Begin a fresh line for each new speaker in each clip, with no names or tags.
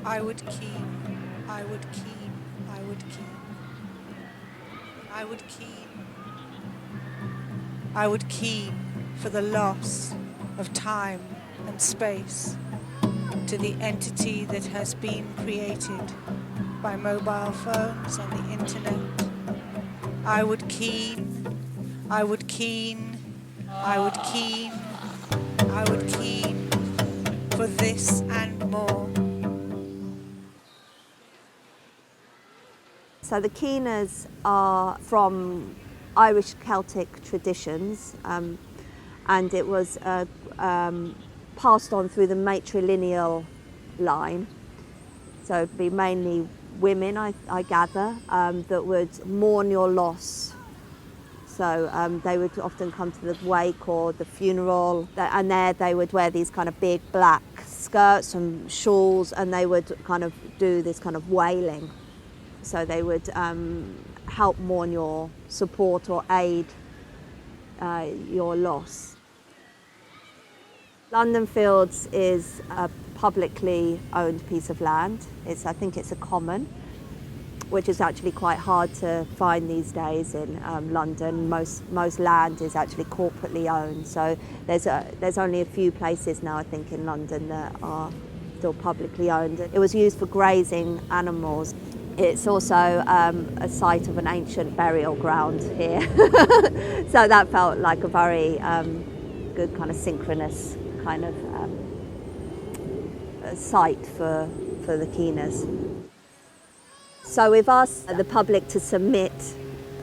I would keen, I would keen, I would keen, I would keen, I would keen for the loss of time and space to the entity that has been created by mobile phones and the internet. I would keen, I would keen, I would keen, I would keen for this and more.
So the keeners are from Irish Celtic traditions, and it was passed on through the matrilineal line. So it'd be mainly women, I gather, that would mourn your loss. So they would often come to the wake or the funeral, and there they would wear these kind of big black skirts and shawls, and they would kind of do this kind of wailing. So they would help mourn your support or aid your loss. London Fields is a publicly owned piece of land. I think it's a common, which is actually quite hard to find these days in London. Most land is actually corporately owned. So there's only a few places now, I think, in London that are still publicly owned. It was used for grazing animals. It's also a site of an ancient burial ground here. So that felt like a very good kind of synchronous kind of site for the keeners. So we've asked the public to submit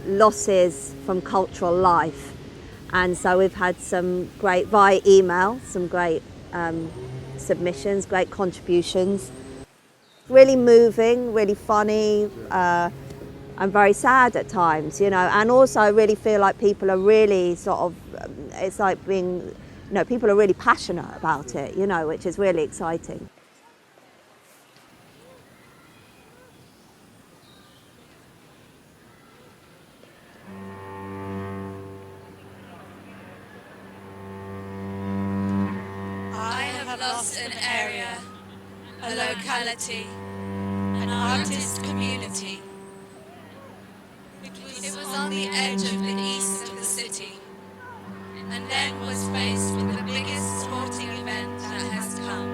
losses from cultural life. And so we've had some great, via email, some great submissions, great contributions. Really moving, really funny, and very sad at times, you know. And also I really feel like people are really sort of, it's like being, you know, people are really passionate about it, you know, which is really exciting.
I have lost an area, a locality, an artist community. It was on the edge of the east of the city, and then was faced with the biggest sporting event that has come.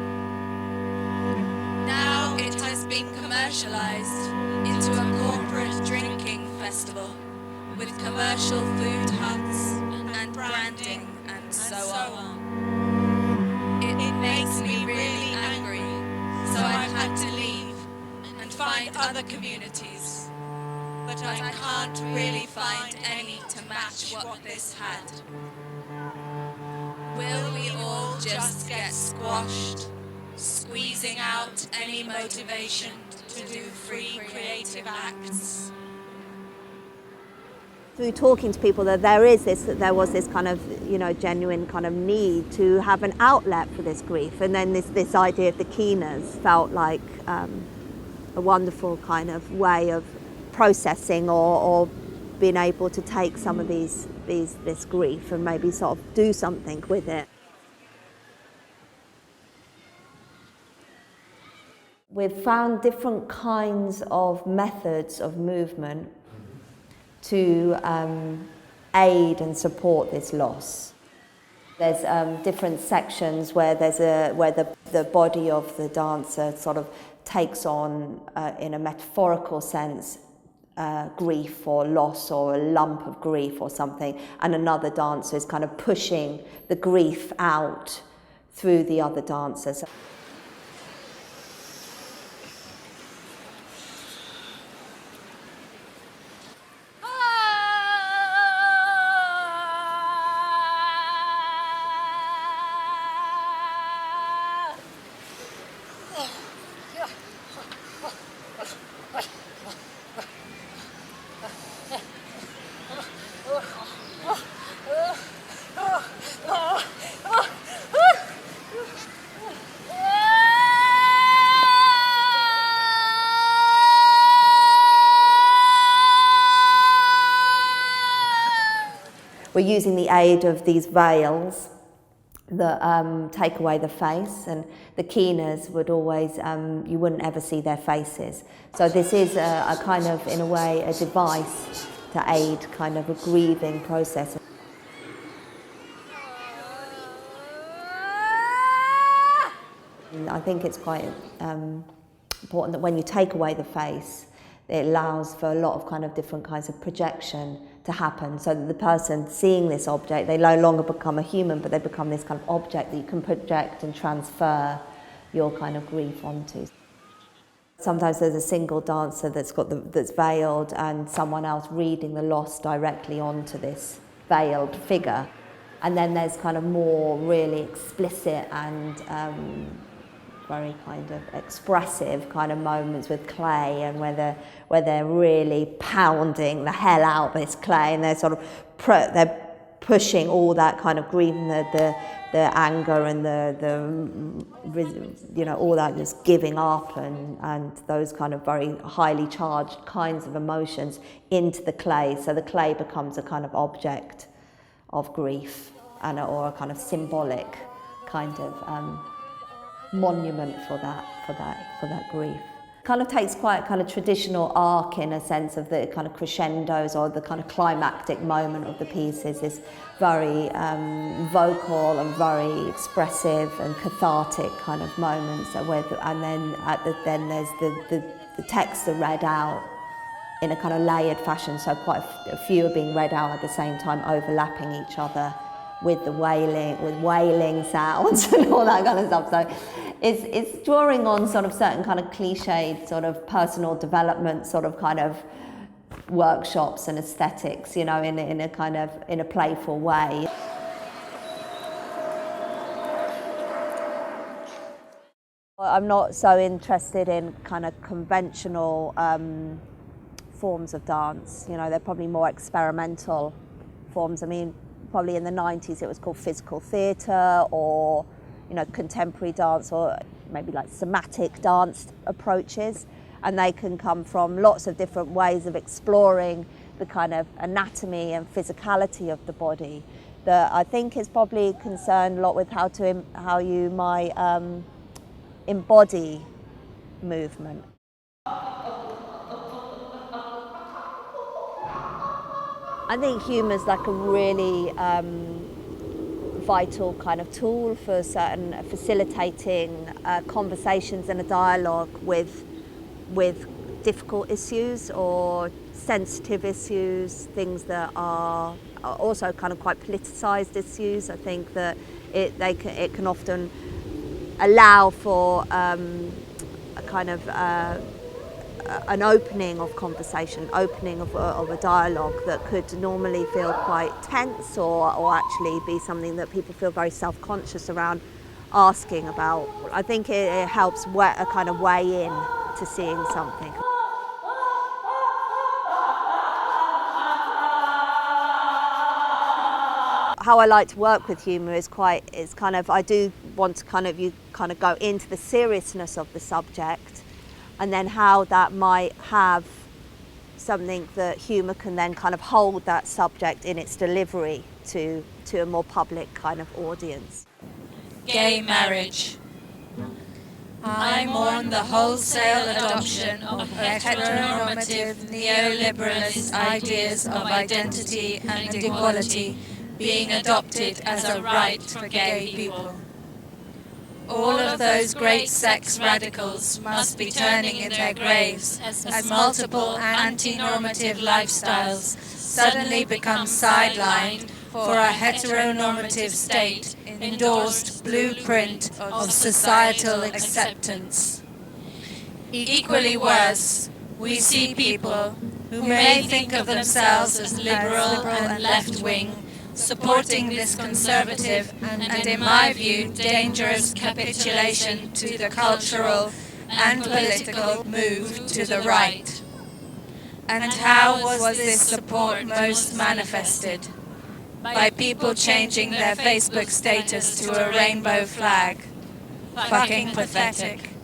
Now it has been commercialized into a corporate drinking festival with commercial food huts and branding and so on. It makes me really angry, so I've had to leave and find other communities, but I can't really find any to match what this had. Will we all just get squashed, squeezing out any motivation to do free creative acts?
Through talking to people, that there was this kind of, you know, genuine kind of need to have an outlet for this grief, and then this idea of the keeners felt like a wonderful kind of way of processing or being able to take some of this grief and maybe sort of do something with it. We've found different kinds of methods of movement to aid and support this loss. There's different sections where the body of the dancer sort of takes on, in a metaphorical sense, grief or loss or a lump of grief or something, and another dancer is kind of pushing the grief out through the other dancers. We're using the aid of these veils that take away the face, and the keeners would always, you wouldn't ever see their faces. So this is a kind of, in a way, a device to aid kind of a grieving process. And I think it's quite important that when you take away the face, it allows for a lot of kind of different kinds of projection to happen, so that the person seeing this object, they no longer become a human, but they become this kind of object that you can project and transfer your kind of grief onto. Sometimes there's a single dancer that's veiled, and someone else reading the loss directly onto this veiled figure. And then there's kind of more really explicit and very kind of expressive kind of moments with clay, and where they're really pounding the hell out of this clay, and they're sort of they're pushing all that kind of grief and the anger and the all that just giving up and those kind of very highly charged kinds of emotions into the clay. So the clay becomes a kind of object of grief or a kind of symbolic kind of monument for that grief. Kind of takes quite a kind of traditional arc, in a sense of the kind of crescendos or the kind of climactic moment of the piece is this very vocal and very expressive and cathartic kind of moments, and then there's the texts are read out in a kind of layered fashion, so quite a few are being read out at the same time, overlapping each other with wailing sounds and all that kind of stuff. So it's drawing on sort of certain kind of cliched sort of personal development sort of kind of workshops and aesthetics, in a playful way. I'm not so interested in kind of conventional forms of dance. They're probably more experimental forms. I mean, probably in the 90s it was called physical theatre, or contemporary dance, or maybe like somatic dance approaches, and they can come from lots of different ways of exploring the kind of anatomy and physicality of the body, that I think is probably concerned a lot with how you might embody movement. I think humour is like a really vital kind of tool for facilitating conversations and a dialogue with difficult issues or sensitive issues, things that are also kind of quite politicised issues. I think that it can often allow for a kind of an opening of conversation, opening of a dialogue that could normally feel quite tense, or actually be something that people feel very self-conscious around asking about. I think it helps a kind of way in to seeing something. How I like to work with humour is I do want to you go into the seriousness of the subject, and then how that might have something that humour can then kind of hold that subject in its delivery to a more public kind of audience.
Gay marriage. I mourn the wholesale adoption of heteronormative neoliberalist ideas of identity and equality being adopted as a right for gay people. All of those great sex radicals must be turning in their graves as multiple anti-normative lifestyles suddenly become sidelined for a heteronormative state endorsed blueprint of societal acceptance. Equally worse, we see people who may think of themselves as liberal and left-wing, supporting this conservative and, in my view, dangerous capitulation to the cultural and political move to the right. And how was this support most manifested? By people changing their Facebook status to a rainbow flag. Fucking pathetic.